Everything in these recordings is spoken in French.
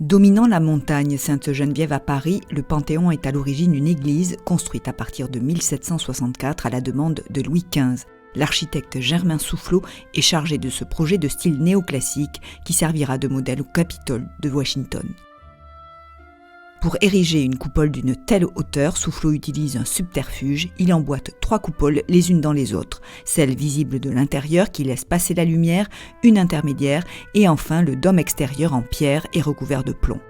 Dominant la montagne Sainte-Geneviève à Paris, le Panthéon est à l'origine une église construite à partir de 1764 à la demande de Louis XV. L'architecte Germain Soufflot est chargé de ce projet de style néoclassique qui servira de modèle au Capitole de Washington. Pour ériger une coupole d'une telle hauteur, Soufflot utilise un subterfuge. Il emboîte 3 coupoles les unes dans les autres, celle visible de l'intérieur qui laisse passer la lumière, une intermédiaire et enfin le dôme extérieur en pierre et recouvert de plomb.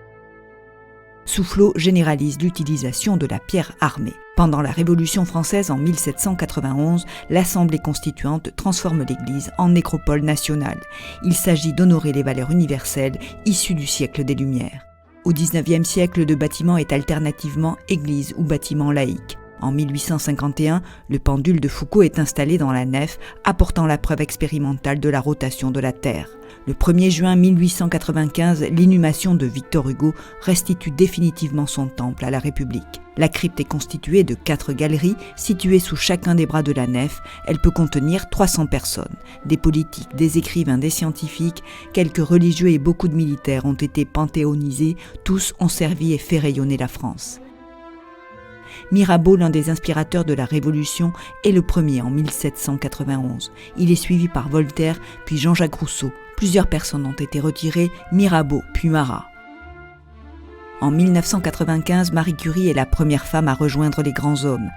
Soufflot généralise l'utilisation de la pierre armée. Pendant la Révolution française en 1791, l'Assemblée constituante transforme l'église en nécropole nationale. Il s'agit d'honorer les valeurs universelles issues du siècle des Lumières. Au XIXe siècle, le bâtiment est alternativement église ou bâtiment laïque. En 1851, le pendule de Foucault est installé dans la nef, apportant la preuve expérimentale de la rotation de la Terre. Le 1er juin 1895, l'inhumation de Victor Hugo restitue définitivement son temple à la République. La crypte est constituée de 4 galeries situées sous chacun des bras de la nef. Elle peut contenir 300 personnes. Des politiques, des écrivains, des scientifiques, quelques religieux et beaucoup de militaires ont été panthéonisés. Tous ont servi et fait rayonner la France. Mirabeau, l'un des inspirateurs de la Révolution, est le premier en 1791. Il est suivi par Voltaire, puis Jean-Jacques Rousseau. Plusieurs personnes ont été retirées, Mirabeau, puis Marat. En 1995, Marie Curie est la première femme à rejoindre les grands hommes.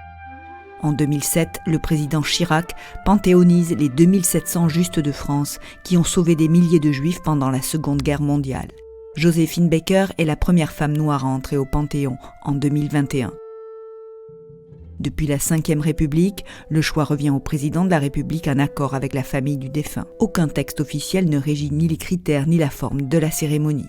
En 2007, le président Chirac panthéonise les 2700 justes de France qui ont sauvé des milliers de juifs pendant la Seconde Guerre mondiale. Joséphine Baker est la première femme noire à entrer au Panthéon en 2021. Depuis la Ve République, le choix revient au président de la République en accord avec la famille du défunt. Aucun texte officiel ne régit ni les critères ni la forme de la cérémonie.